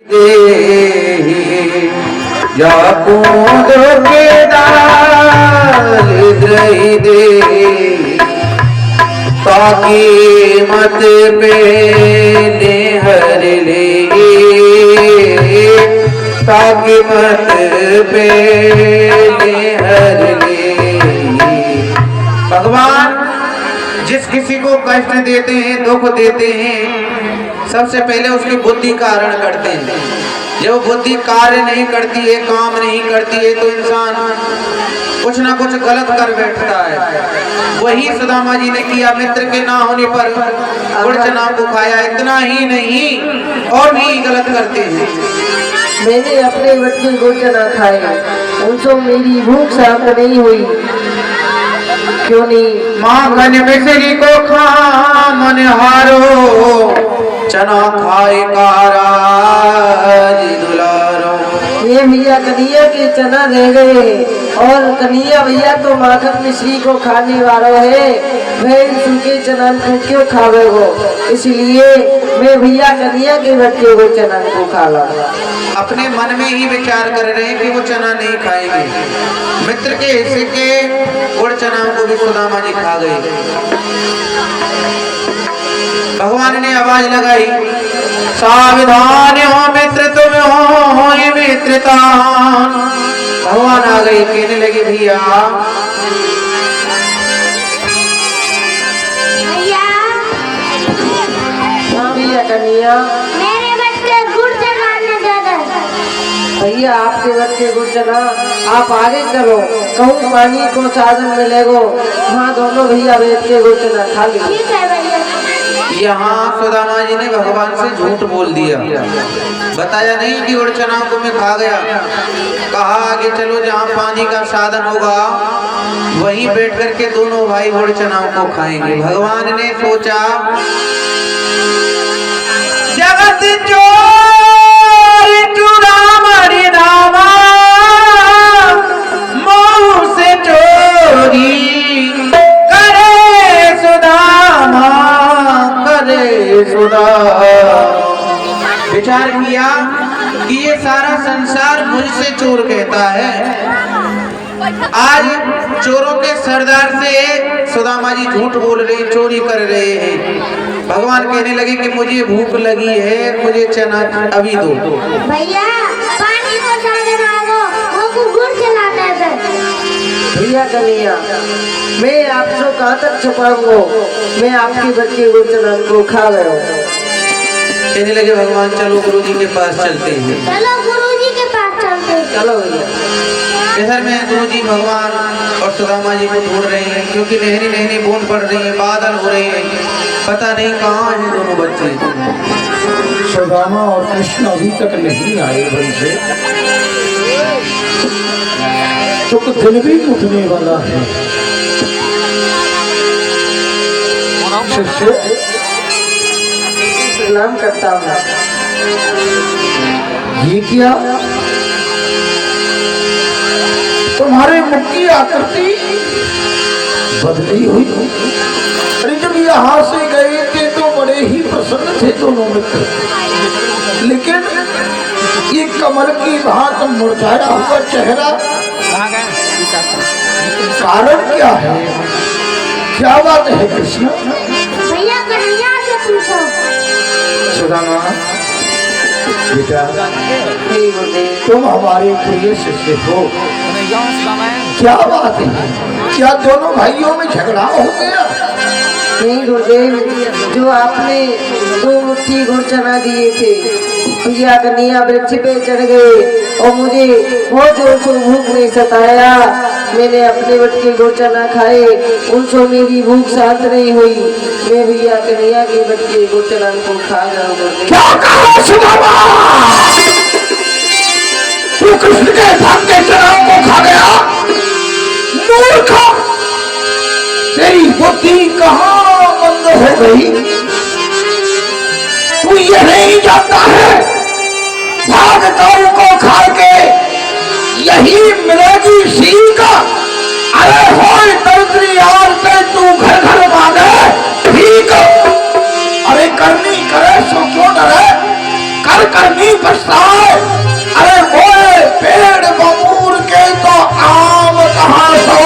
या कूद के डाल दे ताकि मत पे नेहर ले, ताकि मत पे नेहर ले। भगवान जिस किसी को कष्ट देते हैं, दुख देते हैं, सबसे पहले उसकी बुद्धि का हरण करते हैं। जब बुद्धि कार्य नहीं करती है, काम नहीं करती है, तो इंसान कुछ ना कुछ गलत कर बैठता है। वही सुदामा जी ने किया। मित्र के ना होने पर गुड़ चना को खाया। इतना ही नहीं और भी गलत करते हैं। मैंने अपने बच्चे गुड़ चना खाए, उनसे मेरी भूख शांत नहीं हुई। क्यों नहीं? माखन मिश्री को खा मन हारो, चना खाए काराज दुलारो। ये भैया कन्हैया के चना रह गए और कन्हैया भैया तो माखन मिश्री को खाने वाला है, वह सूखे चना को क्यों खावे हो? इसलिए मैं भैया कन्हैया के बच्चे को चना को खा ला। अपने मन में ही विचार कर रहे हैं कि वो चना नहीं खाएंगे। मित्र के हिस्से के गुड़ चना को भी सुदामा जी खा गए। भगवान ने आवाज लगाई, सावधान हो मित्र तुम हो मित्रता। भगवान आ गए, कहने लगे भैया भैया कन्हैया भैया आपके बच्चे गुड़ चना, आप आगे चलो, कहूँ पानी को साधन मिलेगो, वहाँ दोनों भैया बैठ के गुड़ चना खा ली। यहाँ सुदामा जी ने भगवान से झूठ बोल दिया, बताया नहीं कि गुड़ चना को मैं खा गया। कहा आगे चलो, जहाँ पानी का साधन होगा वहीं बैठ करके दोनों भाई गुड़ चना को खाएंगे। भगवान ने सोचा जगत चोर चुराम हरि नामा, मोह से चोरी करे सुदामा, करे सुदामा। विचार किया कि ये सारा संसार मुझसे चोर कहता है। आज चोरों के सरदार से सुदामा जी झूठ बोल रहे, चोरी कर रहे हैं। भगवान कहने लगे कि मुझे भूख लगी है, मुझे चना अभी दो। भैया पानी को साधन आगो, वो गुड़ चलाता है। भैया कन्हैया मैं आपसे कहाँ तक छुपाऊंगा, मैं आपके बच्चे गुड़ चना को खा गया हूँ। कहने लगे भगवान चलो गुरुजी के पास चलते हैं। चलो गुरुजी के पास चलते हैं। चलो भैया। इधर में गुरुजी भगवान और सुदामा जी को ढूंढ रहे हैं, क्योंकि नहरी नहरी बूंद पड़ रही है, बादल हो रहे हैं, पता नहीं कहाँ हैं दोनों बच्चे। सुदामा और कृष्ण अभी तक नहीं आए वन से, तो दिन भी उठने वाला है। शिष्य प्रणाम करता हूँ। ये क्या, तुम्हारे मुख की आकृति बदली हुई। अरे जब यहाँ से गए थे तो बड़े ही प्रसन्न थे दोनों मित्र, लेकिन ये कमल की भांति मुरझाया हुआ चेहरा, कारण क्या है? क्या बात है कृष्ण? भैया कन्हैया से पूछो। सुदामा बेटा, तुम हमारे प्रिय शिष्य हो, क्या बात है? क्या दोनों भाइयों में झगड़ा हो गया? नहीं गुरुदेव, जो आपने 2 मुट्ठी गुड़ चना दिए थे, भैया कन्हैया वृक्ष पे चढ़ गए और मुझे बहुत जोर से भूख नहीं सताया। मैंने अपने बच्चे गुड़ चना खाए, उनसे मेरी भूख शांत नहीं हुई। मैं भैया कन्हैया के बच्चे गुड़ चना को खा गया। क्या कहा सुदामा? तू कृष्ण के धन के चना को खा गया? मूर्ख, तेरी बुद्धि कहाँ बंद हो गई? तू ये नहीं जानता है, भाग गौ को खा के यही मिलेगी सीख। अरे हो दरिद्री औरते तू घर घर मांगे ठीक, अरे करनी करे सो क्यों डरे? कर करनी पछताए। अरे मोए पेड़ बबूल के तो आम कहाँ सो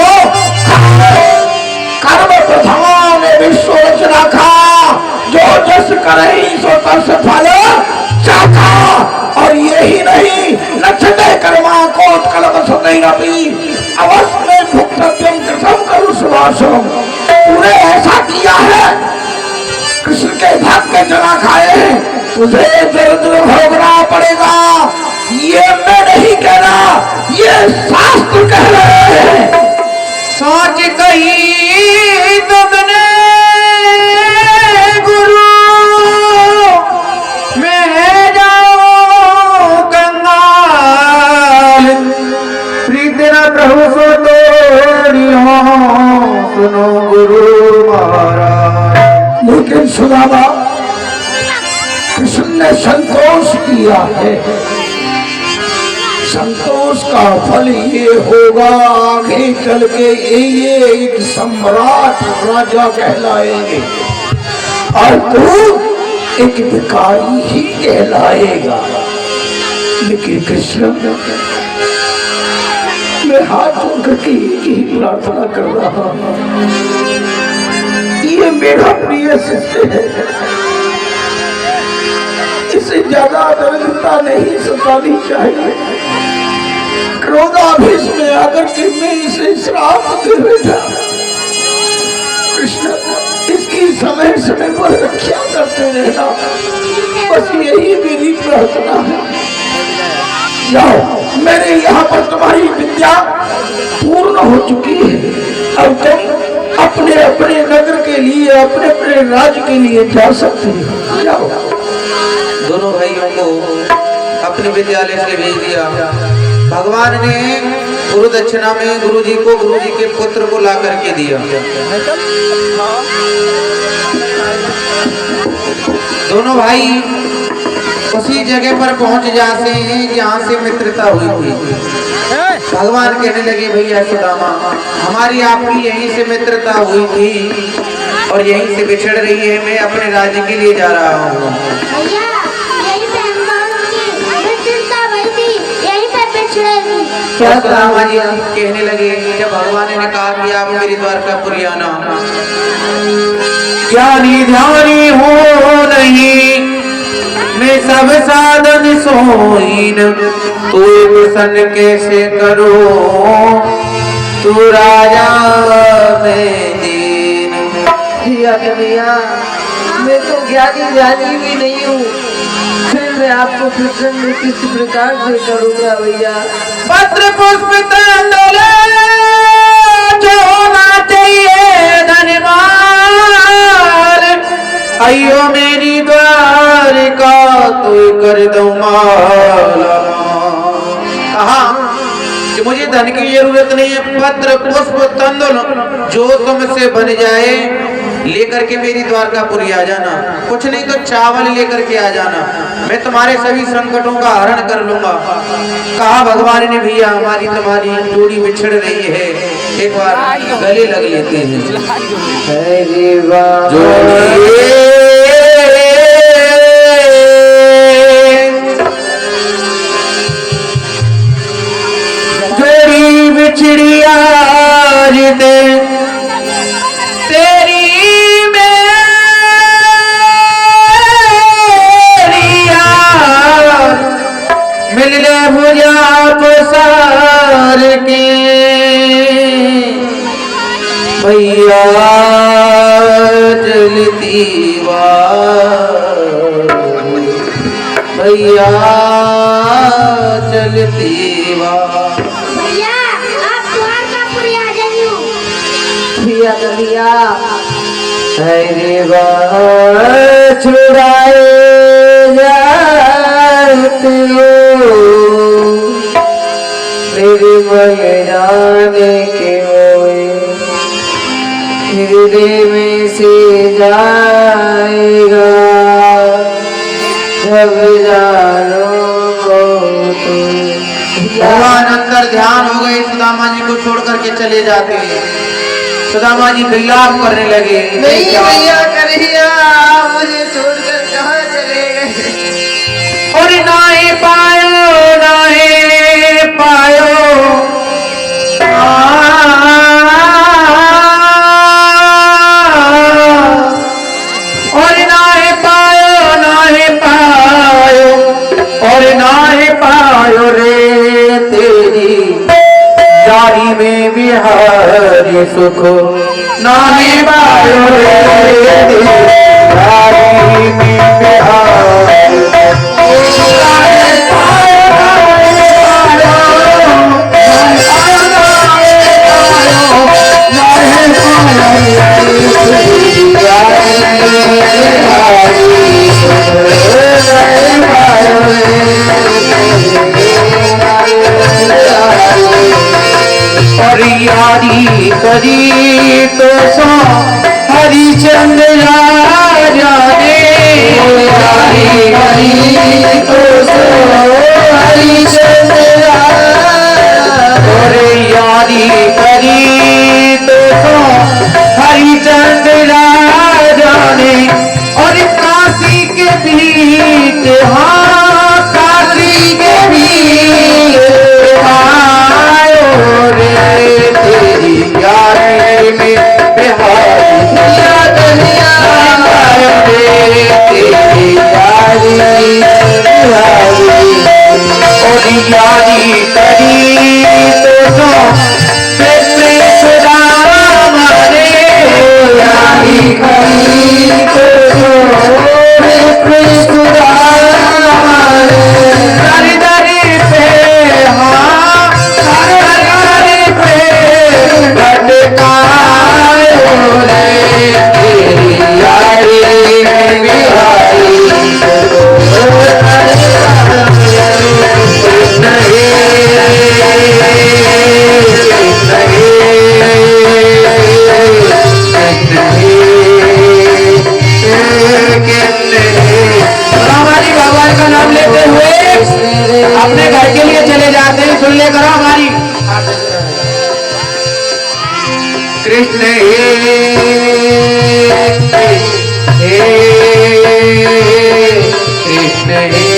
कर्म प्रधान विश्व रचना खा, जो जस करे सो तस फल चाखा। और यही नहीं नक्षते कर्मा कोट कलम सदै रवि अवश्य में भुक्तव्यम कृतम करू सुवासम। तूने ऐसा किया है, कृष्ण के भक्त के जना खाए हैं, तुझे दर्द भोगना पड़ेगा। ये मैं नहीं कह रहा, ये शास्त्र कह रहे हैं। सोच कही तुमने गुरु, मैं जाऊं कंगाल, प्रीति न प्रभु सो तोरी हो, सुनो गुरु महाराज। लेकिन सुदामा, कृष्ण ने संतोष किया है, संतोष का फल ये होगा आगे चल के ये एक सम्राट राजा कहलाएंगे और तू एक भिखारी ही कहलाएगा। लेकिन कृष्ण, मैं हाथ जोड़ करके एक ही प्रार्थना कर रहा हूं, ये मेरा प्रिय शिष्य है, इसे ज्यादा दरिद्रता नहीं सतानी चाहिए। क्रोधावेश में आकर के मैं इसे श्राप दे बैठा। कृष्ण, इसकी समय समय पर रक्षा करते रहना, बस यही मेरी प्रार्थना है। जाओ, मेरे यहाँ पर तुम्हारी विद्या पूर्ण हो चुकी है। अब तुम अपने अपने नगर के लिए, अपने अपने राज्य के लिए जा सकते हो। जाओ। दोनों भाइयों को अपने विद्यालय से भेज दिया। भगवान ने गुरु दक्षिणा में गुरु जी के पुत्र को ला करके दिया। दोनों भाई उसी जगह पर पहुंच जाते हैं जहाँ से मित्रता हुई थी। भगवान कहने लगे, भैया सुदामा, हमारी आपकी यहीं से मित्रता हुई थी और यहीं से बिछड़ रही है। मैं अपने राज्य के लिए जा रहा हूँ। क्या सुदामा जी कहने लगे, जब भगवान ने कहा कि आप मेरी द्वारकापुरी आना, ज्ञानी ध्यानी हो नहीं, मैं सब साधन सोईन, तू प्रसन्न कैसे करो, तू राजा में दीन। भैया, मैं तो ज्ञानी ध्यानी भी नहीं हूँ, फिर मैं आपको प्रसन्न किस प्रकार से करूँगा भैया। पत्र पुष्प तंडोले जो होना चाहिए धनवान, अयो मेरी द्वारिका तो कर दो माला। कहा कि मुझे धन की जरूरत नहीं है, पत्र पुष्प तंडोल जो तुमसे बन जाए लेकर के मेरी द्वारकापुरी आ जाना। कुछ नहीं तो चावल लेकर के आ जाना, मैं तुम्हारे सभी संकटों का हरण कर लूंगा। कहा भगवान ने, भैया हमारी तुम्हारी जोड़ी बिछड़ रही है, एक बार गले लग लेते हैं। जोड़ी बिछड़ी आज दे तेरी मिलने भुजा पसार के, भैया चलती भैया चलती भैया आप द्वारकापुरी आ जाइयो। भैया अरे बात छुड़ाए जाते हो, मेरे मन जाने के मोए हृदय में से जाएगा, जब जानो को भगवान अंदर ध्यान हो गए, सुदामा जी को छोड़ करके चले जाते हैं। सुदामा जी विलाप करने लगे, नहीं भैया कन्हैया, मुझे छोड़कर कहाँ चले गए। और नाहे पायो नाहे पायो और नाहे पायो नाहे पायो और नाहे पायो रे तेरी यारी में बिहारी सुख नाहे पायो रे तेरी यारी में बिहारी और यारी करी तो सो हरिचंद्र राजा ने यारी करी तो सो हरिचंद्र और यारी करी तो सो हरिचंद्र राजा ने और काशी के बीच हाँ काशी के बीच आयो रे तेरी यारी में बिहारी आयो रे तेरी यारी बिहारी और यारी करी तो सो राम रे यारी करी तो सो कृष्ण राम रे दरी पे हाँ दरी पे भटकायो रे तेरी यारी बिहारी हमारी भगवान का नाम लेते हुए अपने घर के लिए चले जाते हैं। सुन ले करो हमारी कृष्ण हे कृष्ण हे